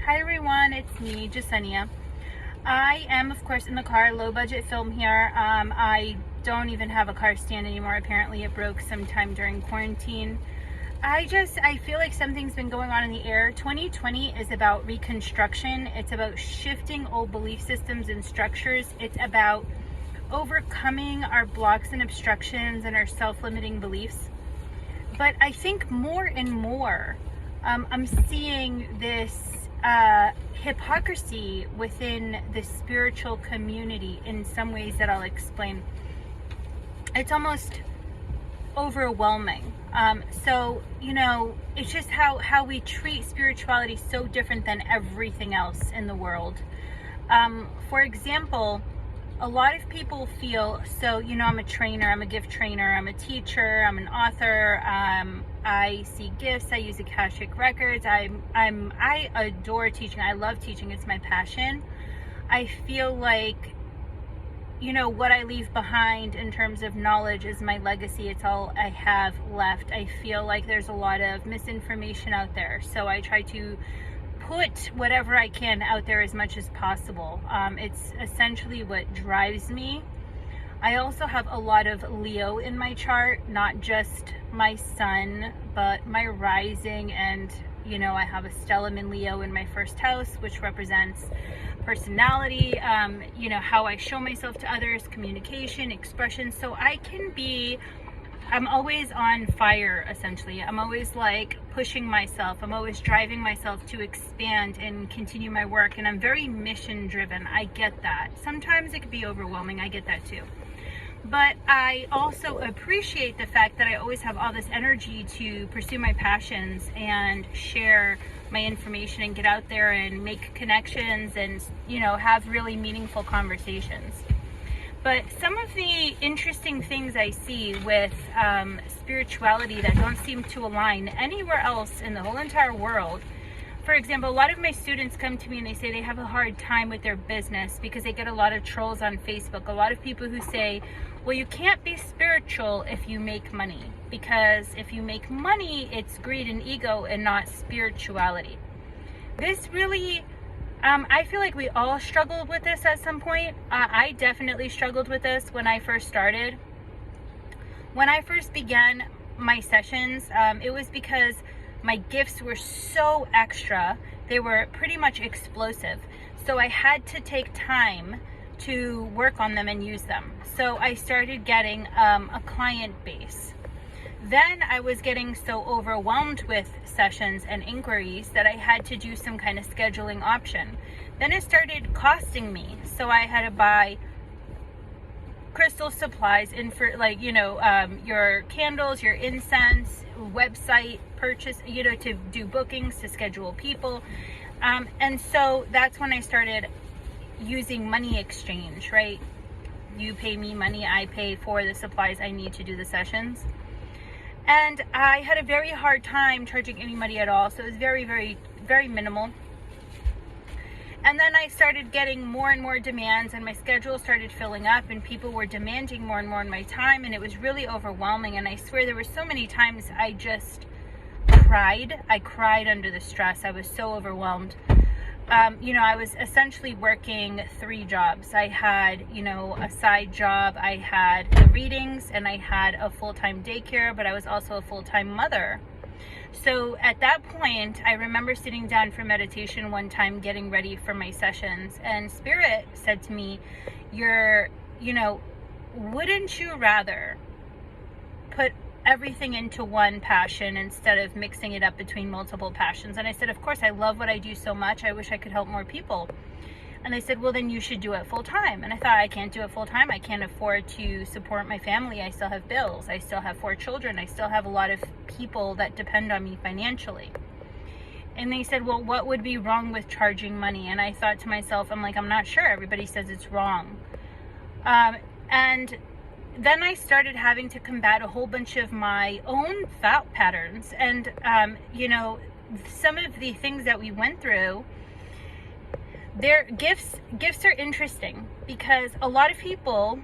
Hi everyone, it's me, Jasenia. I am, of course, in the car, low budget film here. I don't even have a car stand anymore. Apparently it broke sometime during quarantine. I feel like something's been going on in the air. 2020 is about reconstruction. It's about shifting old belief systems and structures. It's about overcoming our blocks and obstructions and our self-limiting beliefs. But I think more and more, I'm seeing this hypocrisy within the spiritual community in some ways that I'll explain. It's almost overwhelming. It's just how we treat spirituality so different than everything else in the world. For example, a lot of people feel, I'm a trainer, I'm a gift trainer, I'm a teacher, I'm an author, I see gifts, I use Akashic Records, I adore teaching, I love teaching, it's my passion. I feel like, what I leave behind in terms of knowledge is my legacy, it's all I have left. I feel like there's a lot of misinformation out there, so I try to put whatever I can out there as much as possible. It's essentially what drives me. I also have a lot of Leo in my chart, not just my sun, but my rising, and I have a stellium in Leo in my first house, which represents personality, how I show myself to others, communication, expression. So I'm always on fire, essentially. I'm always like pushing myself. I'm always driving myself to expand and continue my work. And I'm very mission driven. I get that. Sometimes it can be overwhelming. I get that too. But I also appreciate the fact that I always have all this energy to pursue my passions and share my information and get out there and make connections and, have really meaningful conversations. But some of the interesting things I see with spirituality that don't seem to align anywhere else in the whole entire world. For example, a lot of my students come to me and they say they have a hard time with their business because they get a lot of trolls on Facebook. A lot of people who say, well, you can't be spiritual if you make money, because if you make money, it's greed and ego and not spirituality. This really... I feel like we all struggled with this at some point. I definitely struggled with this when I first started. When I first began my sessions, it was because my gifts were so extra. They were pretty much explosive. So I had to take time to work on them and use them. So I started getting a client base. Then I was getting so overwhelmed with sessions and inquiries that I had to do some kind of scheduling option. Then it started costing me. So I had to buy crystal supplies your candles, your incense, website purchase, to do bookings, to schedule people. And so that's when I started using money exchange, right? You pay me money, I pay for the supplies I need to do the sessions. And I had a very hard time charging any money at all. So it was very, very, very minimal. And then I started getting more and more demands, and my schedule started filling up, and people were demanding more and more in my time, and it was really overwhelming. And I swear there were so many times I just cried. I cried under the stress. I was so overwhelmed. I was essentially working 3 jobs. I had, a side job, I had the readings, and I had a full-time daycare, but I was also a full-time mother. So at that point, I remember sitting down for meditation one time, getting ready for my sessions, and Spirit said to me, wouldn't you rather put everything into one passion instead of mixing it up between multiple passions? And I said, of course, I love what I do so much. I wish I could help more people. And they said, well, then you should do it full time. And I thought, I can't do it full time. I can't afford to support my family. I still have bills. I still have 4 children. I still have a lot of people that depend on me financially. And they said, well, what would be wrong with charging money? And I thought to myself, I'm not sure. Everybody says it's wrong. And then I started having to combat a whole bunch of my own thought patterns. And, some of the things that we went through, their gifts are interesting because a lot of people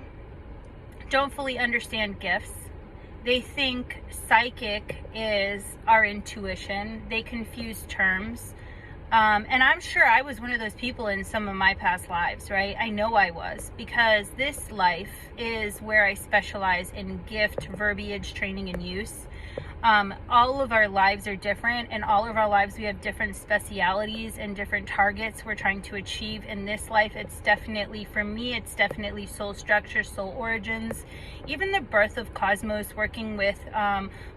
don't fully understand gifts. They think psychic is our intuition. They confuse terms. And I'm sure I was one of those people in some of my past lives, right? I know I was, because this life is where I specialize in gift, verbiage, training, and use. All of our lives are different, and all of our lives we have different specialities and different targets we're trying to achieve. In this life, it's definitely, for me, it's definitely soul structure, soul origins, even the birth of cosmos, working with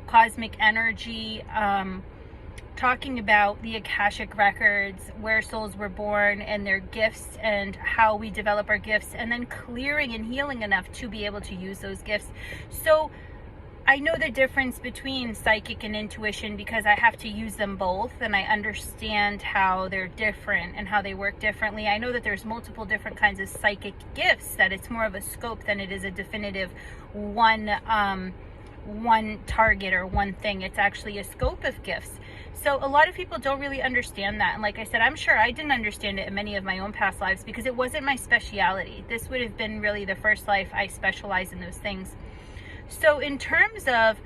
cosmic energy, talking about the Akashic records, where souls were born and their gifts and how we develop our gifts, and then clearing and healing enough to be able to use those gifts. So I know the difference between psychic and intuition because I have to use them both, and I understand how they're different and how they work differently. I know that there's multiple different kinds of psychic gifts, that it's more of a scope than it is a definitive one target or one thing. It's actually a scope of gifts. So a lot of people don't really understand that. And like I said, I'm sure I didn't understand it in many of my own past lives because it wasn't my speciality. This would have been really the first life I specialized in those things. So in terms of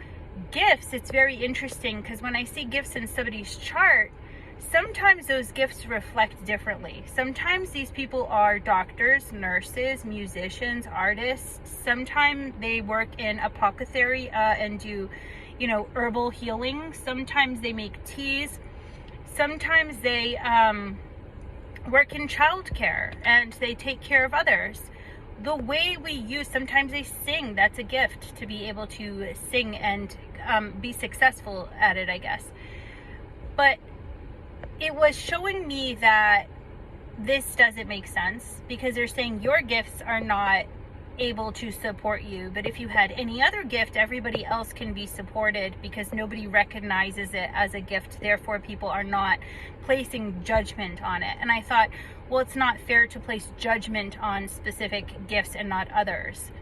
gifts, it's very interesting because when I see gifts in somebody's chart, sometimes those gifts reflect differently. Sometimes these people are doctors, nurses, musicians, artists. Sometimes they work in apothecary and do, herbal healing. Sometimes they make teas. Sometimes they work in childcare and they take care of others. The way we use, sometimes they sing. That's a gift, to be able to sing and be successful at it, I guess. But it was showing me that this doesn't make sense because they're saying your gifts are not able to support you, but if you had any other gift, everybody else can be supported because nobody recognizes it as a gift. Therefore, people are not placing judgment on it. And I thought, well, it's not fair to place judgment on specific gifts and not others.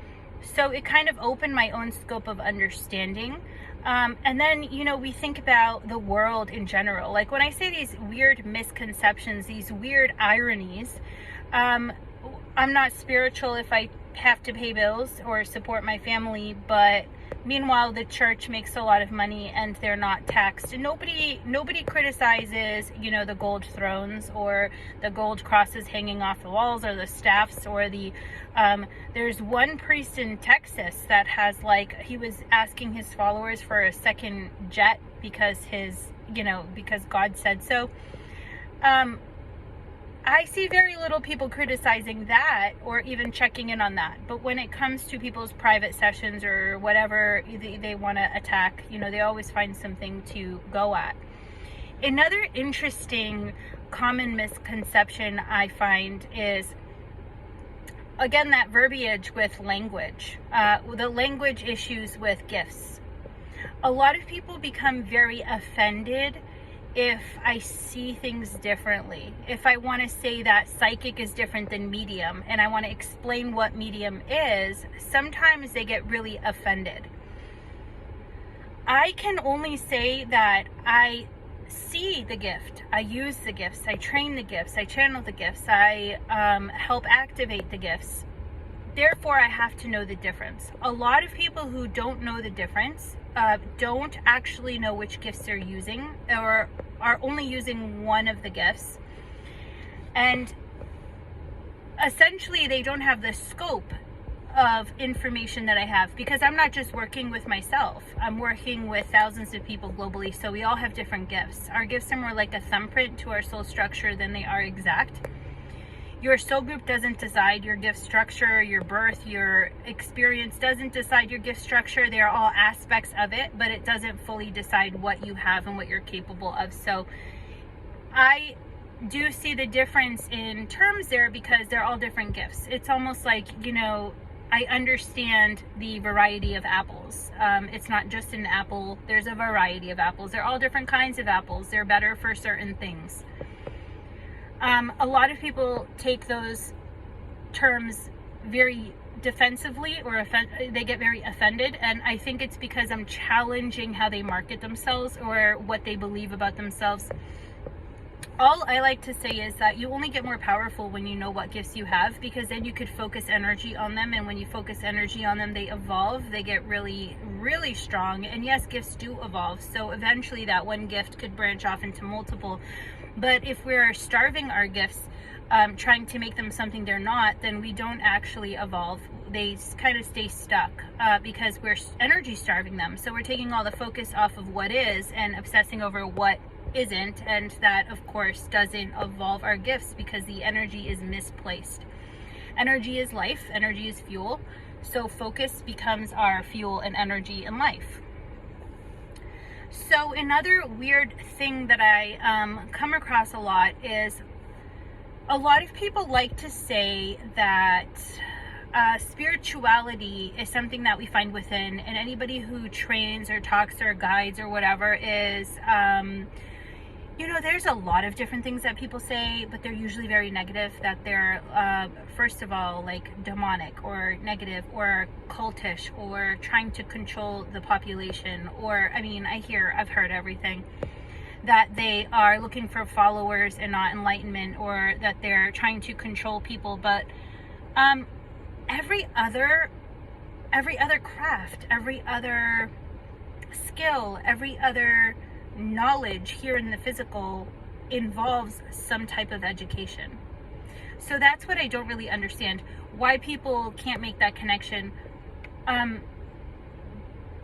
So it kind of opened my own scope of understanding. And then, we think about the world in general. Like when I say these weird misconceptions, these weird ironies, I'm not spiritual if I have to pay bills or support my family, but meanwhile the church makes a lot of money and they're not taxed. And nobody criticizes, the gold thrones or the gold crosses hanging off the walls or the staffs or the there's one priest in Texas that has, he was asking his followers for a second jet because because God said so. I see very little people criticizing that or even checking in on that. But when it comes to people's private sessions or whatever they want to attack, they always find something to go at. Another interesting common misconception I find is, again, that verbiage with language, the language issues with gifts. A lot of people become very offended if I see things differently. If I want to say that psychic is different than medium and I want to explain what medium is, sometimes they get really offended. I can only say that I see the gift, I use the gifts, I train the gifts, I channel the gifts, I help activate the gifts. Therefore, I have to know the difference. A lot of people who don't know the difference don't actually know which gifts they're using or are only using one of the gifts. And essentially, they don't have the scope of information that I have because I'm not just working with myself. I'm working with thousands of people globally, so we all have different gifts. Our gifts are more like a thumbprint to our soul structure than they are exact. Your soul group doesn't decide your gift structure, your birth, your experience doesn't decide your gift structure. They are all aspects of it, but it doesn't fully decide what you have and what you're capable of. So I do see the difference in terms there because they're all different gifts. It's almost like, I understand the variety of apples. It's not just an apple. There's a variety of apples. They're all different kinds of apples. They're better for certain things. A lot of people take those terms very defensively or they get very offended, and I think it's because I'm challenging how they market themselves or what they believe about themselves. All I like to say is that you only get more powerful when you know what gifts you have, because then you could focus energy on them, and when you focus energy on them, they evolve, they get really, really strong. And yes, gifts do evolve, so eventually that one gift could branch off into multiple. But if we're starving our gifts, trying to make them something they're not, then we don't actually evolve. They kind of stay stuck because we're energy starving them. So we're taking all the focus off of what is and obsessing over what isn't, and that of course doesn't evolve our gifts because the energy is misplaced. Energy is life, energy is fuel, so focus becomes our fuel and energy in life. So another weird thing that I come across a lot is a lot of people like to say that spirituality is something that we find within, and anybody who trains or talks or guides or whatever is, there's a lot of different things that people say, but they're usually very negative, that they're, first of all, like demonic or negative or cultish or trying to control the population, or, I've heard everything. That they are looking for followers and not enlightenment, or that they're trying to control people. But every other craft, every other skill, every other knowledge here in the physical involves some type of education. So that's what I don't really understand, why people can't make that connection.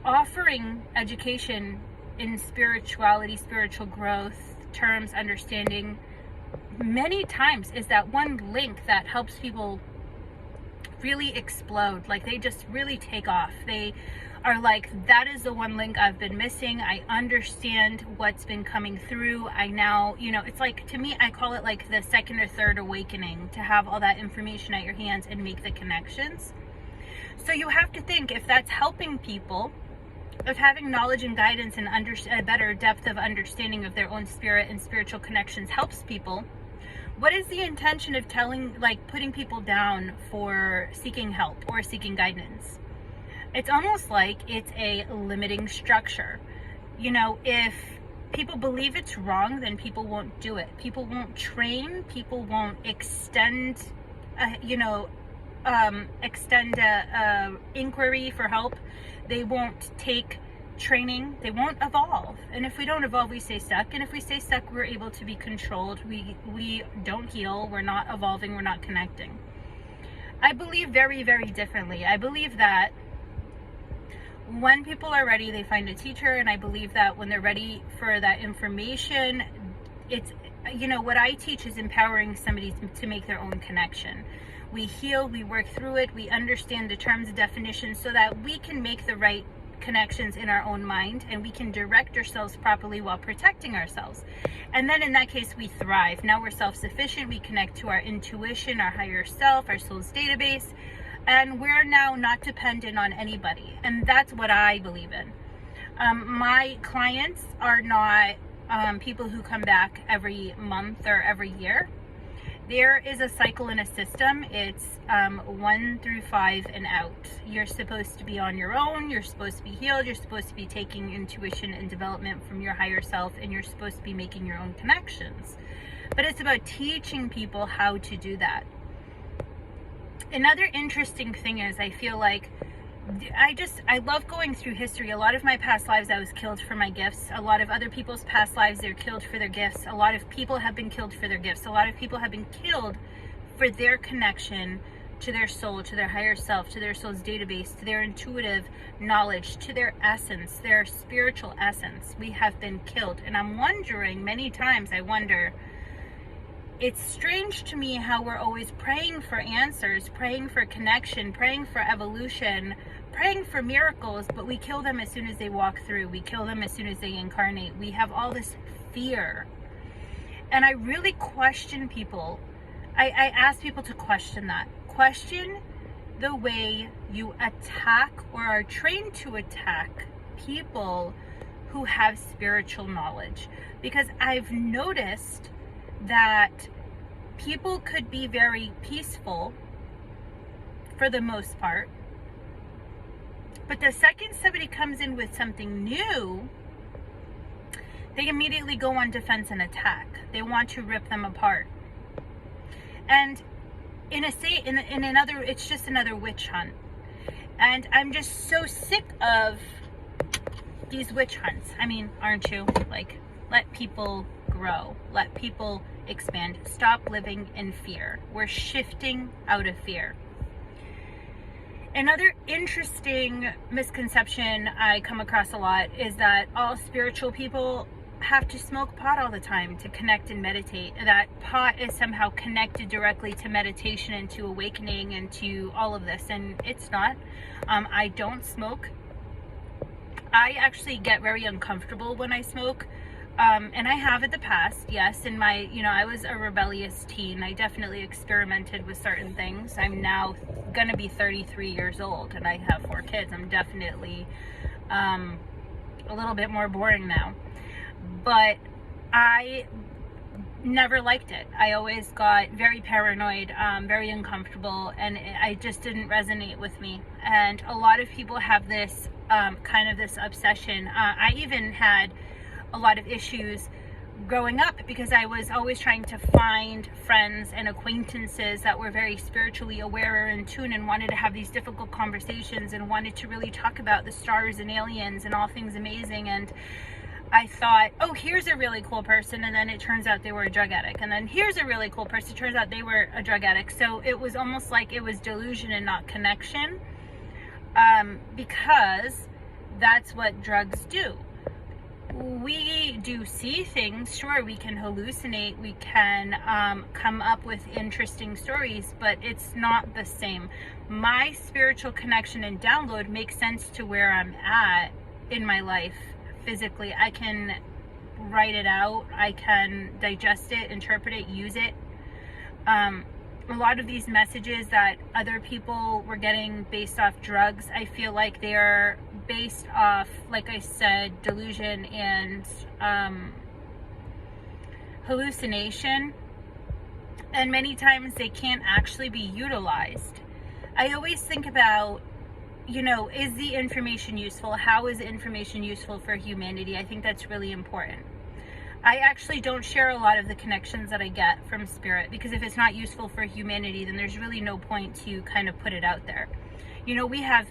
Offering education in spirituality, spiritual growth terms, understanding, many times is that one link that helps people really explode. Like, they just really take off. They are like, that is the one link I've been missing. I understand what's been coming through. I now, it's like, to me, I call it like the second or third awakening, to have all that information at your hands and make the connections. So you have to think, if that's helping people, if having knowledge and guidance and a better depth of understanding of their own spirit and spiritual connections helps people, what is the intention of putting people down for seeking help or seeking guidance? It's almost like it's a limiting structure. If people believe it's wrong, then people won't do it. People won't train. People won't extend a inquiry for help. They won't take training. They won't evolve. And if we don't evolve, we stay stuck. And if we stay stuck, we're able to be controlled. We don't heal. We're not evolving. We're not connecting. I believe very, very differently. I believe that when people are ready, they find a teacher. And I believe that when they're ready for that information, it's, what I teach is empowering somebody to make their own connection. We heal, we work through it, we understand the terms and definitions so that we can make the right connections in our own mind, and we can direct ourselves properly while protecting ourselves. And then in that case, we thrive. Now we're self-sufficient, we connect to our intuition, our higher self, our soul's database, and we're now not dependent on anybody. And that's what I believe in. My clients are not people who come back every month or every year. There is a cycle in a system. It's 1 through 5 and out. You're supposed to be on your own. You're supposed to be healed. You're supposed to be taking intuition and development from your higher self, and you're supposed to be making your own connections. But it's about teaching people how to do that. Another interesting thing is, I feel like I love going through history. A lot of my past lives, I was killed for my gifts. A lot of other people's past lives, they're killed for their gifts. A lot of people have been killed for their gifts. A lot of people have been killed for their connection to their soul, to their higher self, to their soul's database, to their intuitive knowledge, to their essence, their spiritual essence. We have been killed. And I'm wondering, many times I wonder, it's strange to me how we're always praying for answers, praying for connection, praying for evolution, praying for miracles, but we kill them as soon as they walk through. We kill them as soon as they incarnate. We have all this fear. And I really question people. I ask people to question that. Question the way you attack or are trained to attack people who have spiritual knowledge. Because I've noticed that people could be very peaceful for the most part, but the second somebody comes in with something new, they immediately go on defense and attack. They want to rip them apart. And it's just another witch hunt. And I'm just so sick of these witch hunts. Aren't you? Like, let people grow. Let people expand. Stop living in fear. We're shifting out of fear. Another interesting misconception I come across a lot is that all spiritual people have to smoke pot all the time to connect and meditate. That pot is somehow connected directly to meditation and to awakening and to all of this, and it's not. I don't smoke. I actually get very uncomfortable when I smoke. And I have in the past, yes. In my, I was a rebellious teen. I definitely experimented with certain things. I'm now going to be 33 years old and I have 4 kids. I'm definitely a little bit more boring now. But I never liked it. I always got very paranoid, very uncomfortable, and I just didn't resonate with me. And a lot of people have this kind of this obsession. I even had a lot of issues growing up because I was always trying to find friends and acquaintances that were very spiritually aware or in tune and wanted to have these difficult conversations and wanted to really talk about the stars and aliens and all things amazing. And I thought, oh, here's a really cool person, and then it turns out they were a drug addict. And then here's a really cool person, it turns out they were a drug addict. So it was almost like it was delusion and not connection, because that's what drugs do. We do see things, sure, we can hallucinate, we can come up with interesting stories, but it's not the same. My spiritual connection and download makes sense to where I'm at in my life physically. I can write it out, I can digest it, interpret it, use it. A lot of these messages that other people were getting based off drugs, I feel like they're based off, like I said, delusion and hallucination, and many times they can't actually be utilized. I always think about, is the information useful? How is the information useful for humanity? I think that's really important. I actually don't share a lot of the connections that I get from spirit, because if it's not useful for humanity, then there's really no point to kind of put it out there. We have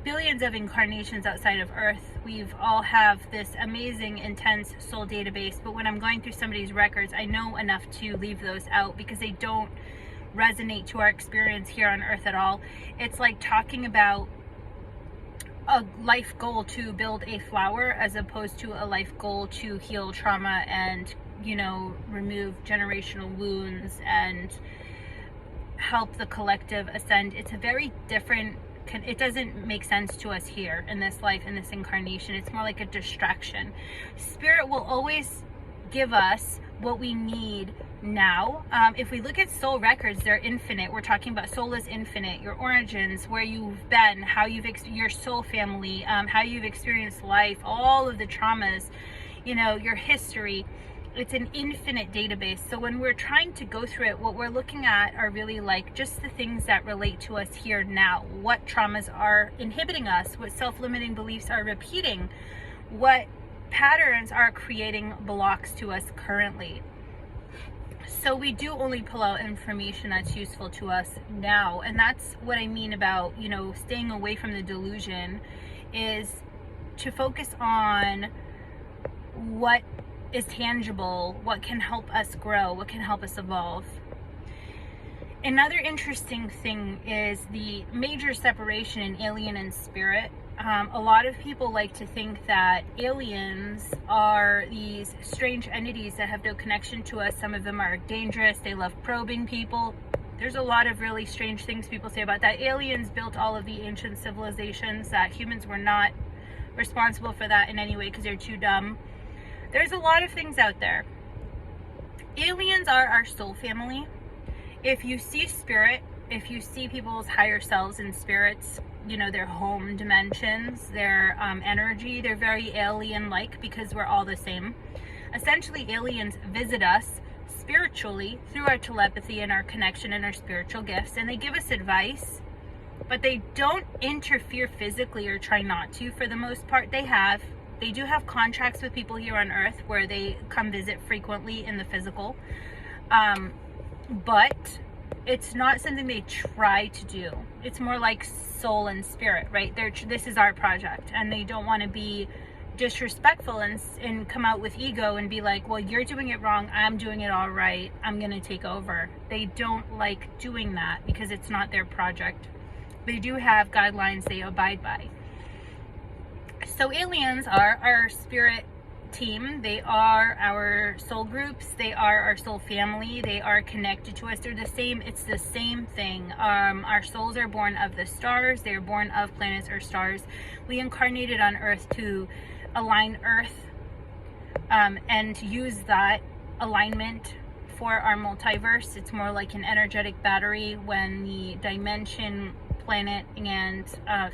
billions of incarnations outside of Earth. We've all have this amazing, intense soul database, but when I'm going through somebody's records, I know enough to leave those out because they don't resonate to our experience here on Earth at all. It's like talking about a life goal to build a flower as opposed to a life goal to heal trauma and, remove generational wounds and help the collective ascend. It's a very different, it doesn't make sense to us here in this life, in this incarnation. It's more like a distraction. Spirit will always give us what we need now. If we look at soul records, they're infinite. We're talking about soul is infinite. Your origins, where you've been, how you've your soul family, how you've experienced life, all of the traumas, your history. It's an infinite database. So when we're trying to go through it, what we're looking at are really like just the things that relate to us here now. What traumas are inhibiting us, what self-limiting beliefs are repeating, what patterns are creating blocks to us currently. So we do only pull out information that's useful to us now. And that's what I mean about, staying away from the delusion, is to focus on what is tangible, what can help us grow, what can help us evolve. Another interesting thing is the major separation in alien and spirit. A lot of people like to think that aliens are these strange entities that have no connection to us. Some of them are dangerous. They love probing people. There's a lot of really strange things people say about that. Aliens built all of the ancient civilizations, that humans were not responsible for that in any way because they're too dumb. There's a lot of things out there. Aliens are our soul family. If you see spirit, if you see people's higher selves and spirits, their home dimensions, their energy, they're very alien-like because we're all the same. Essentially, aliens visit us spiritually through our telepathy and our connection and our spiritual gifts, and they give us advice, but they don't interfere physically or try not to. For the most part, they do have contracts with people here on Earth where they come visit frequently in the physical, but it's not something they try to do. It's more like soul and spirit, right? This is our project, and they don't want to be disrespectful and come out with ego and be like, well, you're doing it wrong, I'm doing it all right, I'm gonna take over. They don't like doing that because it's not their project. They do have guidelines they abide by. So aliens are our spirit team. They are our soul groups. They are our soul family. They are connected to us. They're the same. It's the same thing. Our souls are born of the stars. They are born of planets or stars. We incarnated on Earth to align Earth and use that alignment for our multiverse. It's more like an energetic battery. When the dimension, planet, and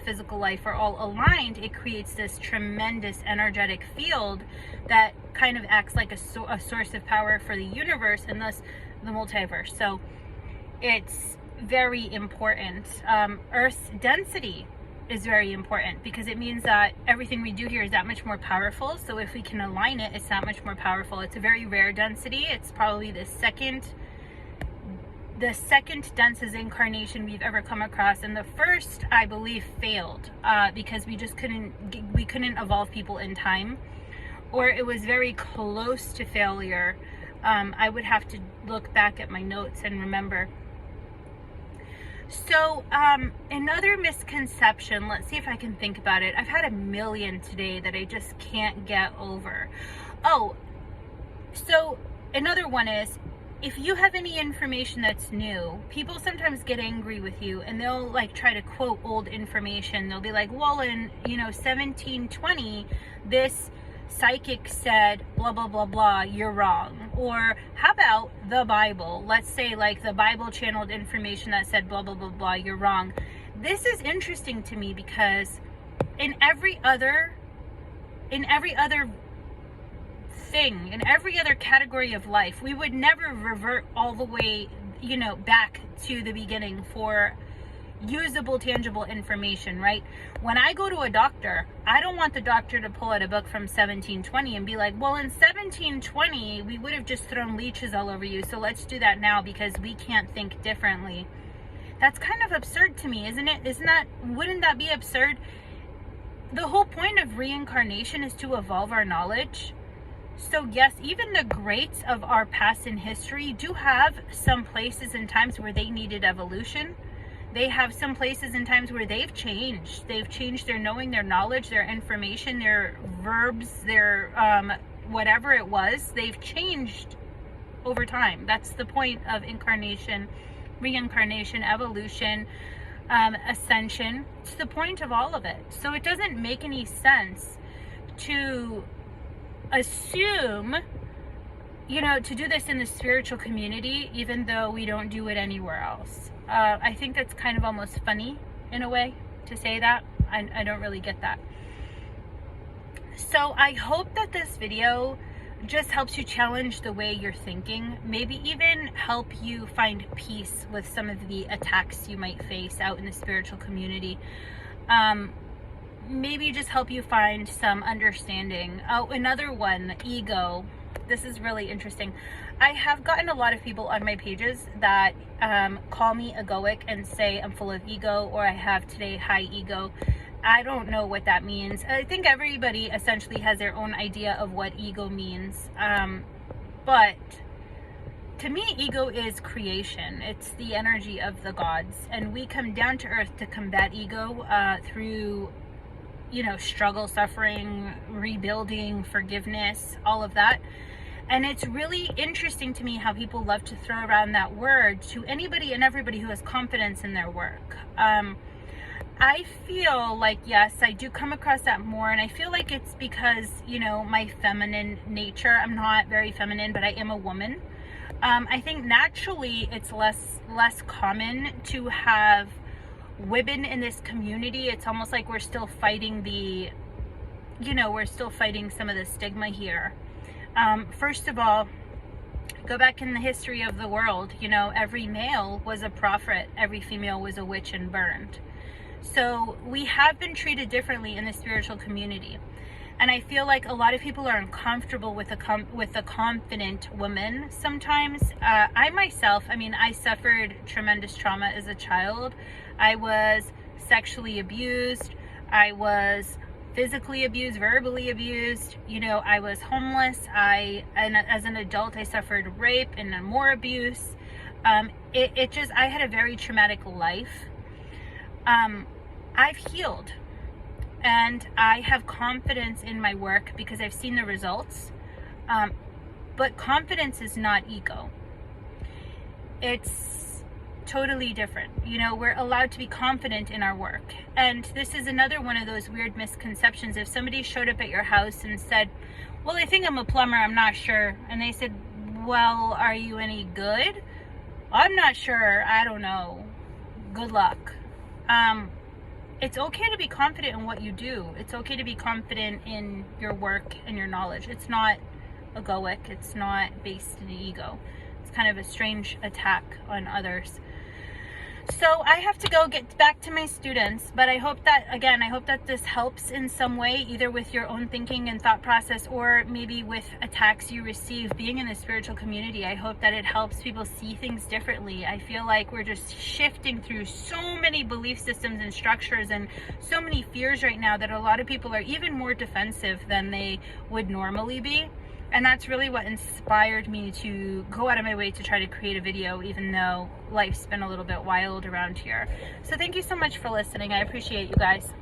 physical life are all aligned, it creates this tremendous energetic field that kind of acts like a source of power for the universe and thus the multiverse. So it's very important. Earth's density is very important because it means that everything we do here is that much more powerful. So if we can align it, it's that much more powerful. It's a very rare density. It's probably the second densest incarnation we've ever come across, and the first, I believe, failed because we couldn't evolve people in time, or it was very close to failure. I would have to look back at my notes and remember. So another misconception, let's see if I can think about it. I've had a million today that I just can't get over. Oh, so another one is, if you have any information that's new, people sometimes get angry with you and they'll like try to quote old information. They'll be like, well, in 1720, this psychic said blah blah blah blah, you're wrong. Or how about the Bible? Let's say like the Bible channeled information that said blah blah blah blah, you're wrong. This is interesting to me because in every other thing, in every other category of life, we would never revert all the way, back to the beginning for usable, tangible information, right? When I go to a doctor, I don't want the doctor to pull out a book from 1720 and be like, well, in 1720, we would have just thrown leeches all over you, so let's do that now because we can't think differently. That's kind of absurd to me, isn't it? Wouldn't that be absurd? The whole point of reincarnation is to evolve our knowledge. So yes, even the greats of our past in history do have some places and times where they needed evolution. They have some places and times where they've changed. They've changed their knowing, their knowledge, their information, their verbs, their whatever it was. They've changed over time. That's the point of incarnation, reincarnation, evolution, ascension. It's the point of all of it. So it doesn't make any sense to assume, to do this in the spiritual community, even though we don't do it anywhere else. I think that's kind of almost funny in a way to say that. I don't really get that. So I hope that this video just helps you challenge the way you're thinking, maybe even help you find peace with some of the attacks you might face out in the spiritual community. Maybe just help you find some understanding. Oh, another one, ego. This is really interesting. I have gotten a lot of people on my pages that call me egoic and say I'm full of ego, or I have today high ego. I don't know what that means. I think everybody essentially has their own idea of what ego means. But to me, ego is creation. It's the energy of the gods. And we come down to earth to combat ego through struggle, suffering, rebuilding, forgiveness, all of that. And it's really interesting to me how people love to throw around that word to anybody and everybody who has confidence in their work. I feel like, yes, I do come across that more, and I feel like it's because, my feminine nature. I'm not very feminine, but I am a woman. I think naturally it's less common to have women in this community. It's almost like we're still fighting we're still fighting some of the stigma here. First of all, go back in the history of the world, every male was a prophet, every female was a witch and burned. So we have been treated differently in the spiritual community. And I feel like a lot of people are uncomfortable with a confident woman sometimes. I myself, I suffered tremendous trauma as a child. I was sexually abused. I was physically abused, verbally abused. You know, I was homeless. And as an adult, I suffered rape and more abuse. I had a very traumatic life. I've healed, and I have confidence in my work because I've seen the results. But confidence is not ego. It's totally different. You know, we're allowed to be confident in our work. And this is another one of those weird misconceptions. If somebody showed up at your house and said, well, I think I'm a plumber, I'm not sure. And they said, well, are you any good? I'm not sure. I don't know. Good luck. It's okay to be confident in what you do. It's okay to be confident in your work and your knowledge. It's not egoic. It's not based in ego. It's kind of a strange attack on others. So I have to go get back to my students, but I hope that this helps in some way, either with your own thinking and thought process, or maybe with attacks you receive being in the spiritual community. I hope that it helps people see things differently. I feel like we're just shifting through so many belief systems and structures and so many fears right now that a lot of people are even more defensive than they would normally be. And that's really what inspired me to go out of my way to try to create a video, even though life's been a little bit wild around here. So thank you so much for listening. I appreciate you guys.